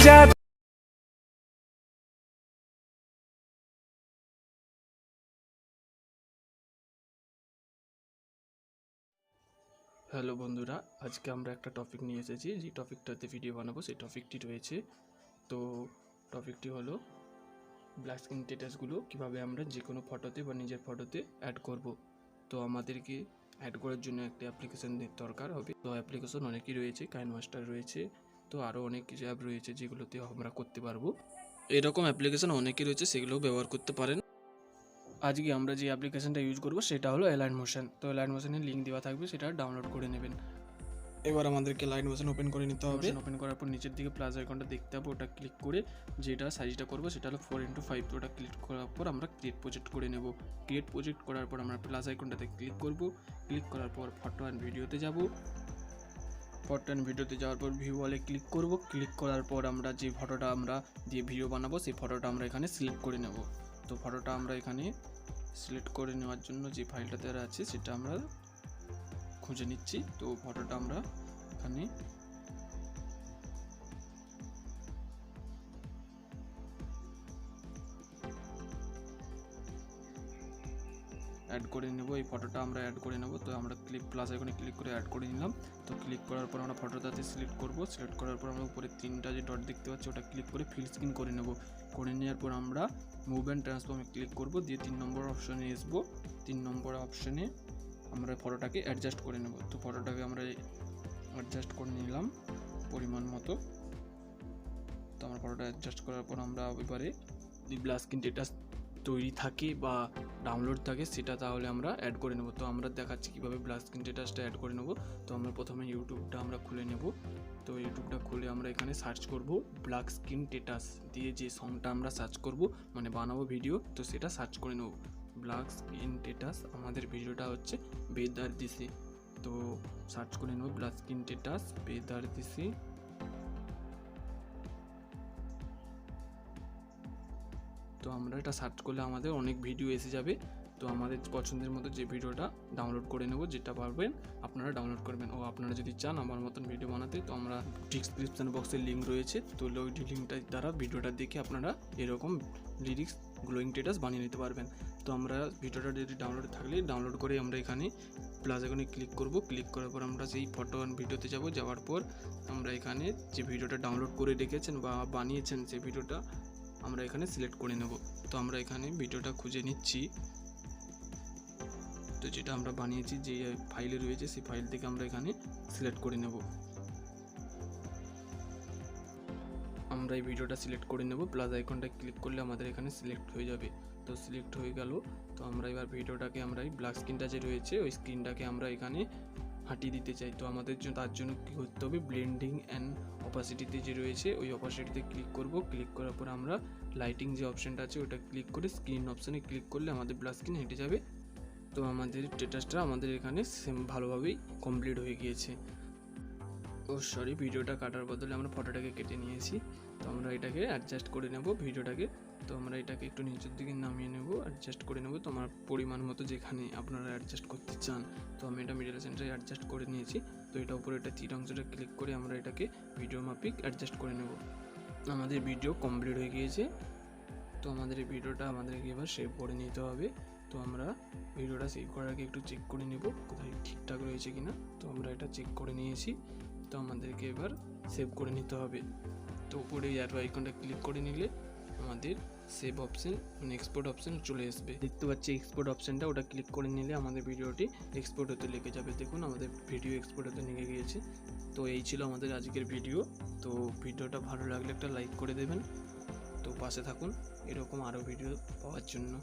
যা। হ্যালো বন্ধুরা, আজকে আমরা একটা টপিক নিয়ে এসেছি। যে টপিকটাতে ভিডিও বানাবো সেই টপিকটি রয়েছে, তো টপিকটি হলো ব্ল্যাক স্ক্রিন স্ট্যাটাসগুলো কীভাবে আমরা যে কোনো ফটোতে বা নিজের ফটোতে অ্যাড করব। তো আমাদেরকে অ্যাড করার জন্য একটা অ্যাপ্লিকেশন দরকার হবে। তো অ্যাপ্লিকেশন অনেকই রয়েছে, কাইনমাস্টার রয়েছে, তো আরও অনেক কিছু অ্যাপ রয়েছে যেগুলোতে আমরা করতে পারবো। এরকম অ্যাপ্লিকেশন অনেকই রয়েছে, সেগুলোও ব্যবহার করতে পারেন। আজকে আমরা যে অ্যাপ্লিকেশনটা ইউজ করব সেটা হলো অ্যালাইট মোশন। তো অ্যালাইট মোশনের লিঙ্ক দেওয়া থাকবে, সেটা ডাউনলোড করে নেবেন। এবার আমাদেরকে অ্যালাইট মোশন ওপেন করে নিতে হবে। ওপেন করার পর নিচের দিকে প্লাস আইকনটা দেখতে হবে, ওটা ক্লিক করে যেটা সাইজটা করবো সেটা হলো 4x5। ওটা ক্লিক করার পর আমরা ক্রিয়েট প্রজেক্ট করে নেব। ক্রিয়েট প্রজেক্ট করার পর আমরা প্লাস আইকনটাতে ক্লিক করব। ক্লিক করার পর ফটো অ্যান্ড ভিডিওতে যাব। ফটো অ্যান্ড ভিডিওতে যাওয়ার পর ভিউ ওয়ালে ক্লিক করব। ক্লিক করার পর আমরা যে ফটোটা আমরা দিয়ে ভিডিও বানাবো সেই ফটোটা আমরা এখানে সিলেক্ট করে নেব। তো ফটোটা আমরা এখানে সিলেক্ট করে নেওয়ার জন্য যে ফাইলটা দেওয়া আছে সেটা আমরা খুঁজে নিচ্ছি। তো ফটোটা আমরা এখানে অ্যাড করে নেব। এই ফটোটা আমরা অ্যাড করে নেব। তো আমরা প্লাস আইকনে ক্লিক করে অ্যাড করে নিলাম। তো ক্লিক করার পর আমরা ফটোটাতে সিলেক্ট করব। সিলেক্ট করার পর আমরা উপরে তিনটা যে ডট দেখতে পাচ্ছি ওটা ক্লিক করে ফিল স্ক্রিন করে নেব। করে নেওয়ার পর আমরা মুভ অ্যান্ড ট্রান্সফর্মে ক্লিক করব, দিয়ে 3 নম্বর অপশনে আসবো। 3 নম্বর অপশনে আমরা ফটোটাকে অ্যাডজাস্ট করে নেব। তো ফটোটাকে আমরা অ্যাডজাস্ট করে নিলাম পরিমাণ মতো। তো আমরা ফটোটা অ্যাডজাস্ট করার পর আমরা এবারে ব্ল্যাক স্ক্রিন স্ট্যাটাস তৈরি থাকে বা ডাউনলোড থাকে সেটা তাহলে আমরা অ্যাড করে নেব। তো আমরা দেখাচ্ছি কীভাবে ব্ল্যাক স্ক্রিন স্ট্যাটাসটা অ্যাড করে নেব। তো আমরা প্রথমে ইউটিউবটা আমরা খুলে নেব। তো ইউটিউবটা খুলে আমরা এখানে সার্চ করব ব্ল্যাক স্ক্রিন স্ট্যাটাস দিয়ে যে সংটা আমরা সার্চ করব, মানে বানাবো ভিডিও, তো সেটা সার্চ করে নেব। ব্ল্যাক স্ক্রিন স্ট্যাটাস, আমাদের ভিডিওটা হচ্ছে বেদার দিশে। তো সার্চ করে নেব ব্ল্যাক স্ক্রিন স্ট্যাটাস বেদার দিশে। তো আমরা এটা সার্চ করলে আমাদের অনেক ভিডিও এসে যাবে। তো আমাদের পছন্দের মতো যে ভিডিওটা ডাউনলোড করে নেব, যেটা পারবেন আপনারা ডাউনলোড করবেন। ও আপনারা যদি চান আমার মতন ভিডিও বানাতে, তো আমরা ডিসক্রিপশন বক্সে লিঙ্ক রয়েছে, তো ওই লিঙ্কটার দ্বারা ভিডিওটা দেখে আপনারা এরকম লিরিক্স গ্লোয়িং স্ট্যাটাস বানিয়ে নিতে পারবেন। তো আমরা ভিডিওটা যদি ডাউনলোড থাকলে ডাউনলোড করে আমরা এখানে প্লাস আইকনে ক্লিক করব। ক্লিক করার পর আমরা সেই ফটো অ্যান্ড ভিডিওতে যাব। যাওয়ার পর আমরা এখানে যে ভিডিওটা ডাউনলোড করে রেখেছেন বা বানিয়েছেন সেই ভিডিওটা আমরা এখানে সিলেক্ট করে নেব। তো আমরা এখানে ভিডিওটা খুঁজে নিচ্ছি। তো যেটা আমরা বানিয়েছি যে ফাইলে রয়েছে সেই ফাইল থেকে আমরা এখানে সিলেক্ট করে নেব। আমরা এই ভিডিওটা সিলেক্ট করে নেব। প্লাস আইকনটা ক্লিক করলে আমাদের এখানে সিলেক্ট হয়ে যাবে। তো সিলেক্ট হয়ে গেল। তো আমরা এবার ভিডিওটাকে আমরা এই ব্ল্যাক স্ক্রিনটা যে রয়েছে ওই স্ক্রিনটাকে আমরা এখানে হাঁটিয়ে দিতে চাই। তো আমাদের জন্য তার জন্য কী করতে হবে, ব্লেন্ডিং অ্যান্ড অপাসিটিতে যে রয়েছে ওই অপাসিটিতে ক্লিক করব। ক্লিক করার পর আমরা লাইটিং যে অপশানটা আছে ওটা ক্লিক করে স্ক্রিন অপশানে ক্লিক করলে আমাদের ব্ল্যাক স্ক্রিন হেঁটে যাবে। তো আমাদের স্ট্যাটাসটা আমাদের এখানে সেম ভালোভাবেই কমপ্লিট হয়ে গিয়েছে। ও সরি, ভিডিওটা কাটার বদলে আমরা ফটোটাকে কেটে নিয়েছি। তো আমরা এটাকে অ্যাডজাস্ট করে নেব ভিডিওটাকে। তো আমরা এটাকে একটু নিচের দিকে নামিয়ে নেব, অ্যাডজাস্ট করে নেব। তো আমার পরিমাণ মতো যেখানে আপনারা অ্যাডজাস্ট করতে চান, তো আমি এটা মিডল সেন্টারে অ্যাডজাস্ট করে নিয়েছি। তো এটা উপরে এটা তীর অংশটা ক্লিক করে আমরা এটাকে ভিডিও মাফিক অ্যাডজাস্ট করে নেব। আমাদের ভিডিও কমপ্লিট হয়ে গিয়েছে। তো আমাদের এই ভিডিওটা আমাদেরকে এবার সেভ করে নিতে হবে। তো আমরা ভিডিওটা সেভ করার আগে একটু চেক করে নেব কোথায় ঠিকঠাক রয়েছে কিনা। তো আমরা এটা চেক করে নিয়েছি। তো আমাদেরকে এবার সেভ করে নিতে হবে। তো উপরে এই অ্যারো আইকনটা ক্লিক করে নিলে আমাদের সেভ অপশান মানে এক্সপোর্ট অপশান চলে আসবে। দেখতে পাচ্ছি এক্সপোর্ট অপশানটা, ওটা ক্লিক করে নিলে আমাদের ভিডিওটি এক্সপোর্ট হতে লেগে যাবে। দেখুন আমাদের ভিডিও এক্সপোর্ট হতে লেগে গিয়েছে। তো এই ছিল আমাদের আজকের ভিডিও। তো ভিডিওটা ভালো লাগলে একটা লাইক করে দেবেন। তো পাশে থাকুন এরকম আরও ভিডিও পাওয়ার জন্য।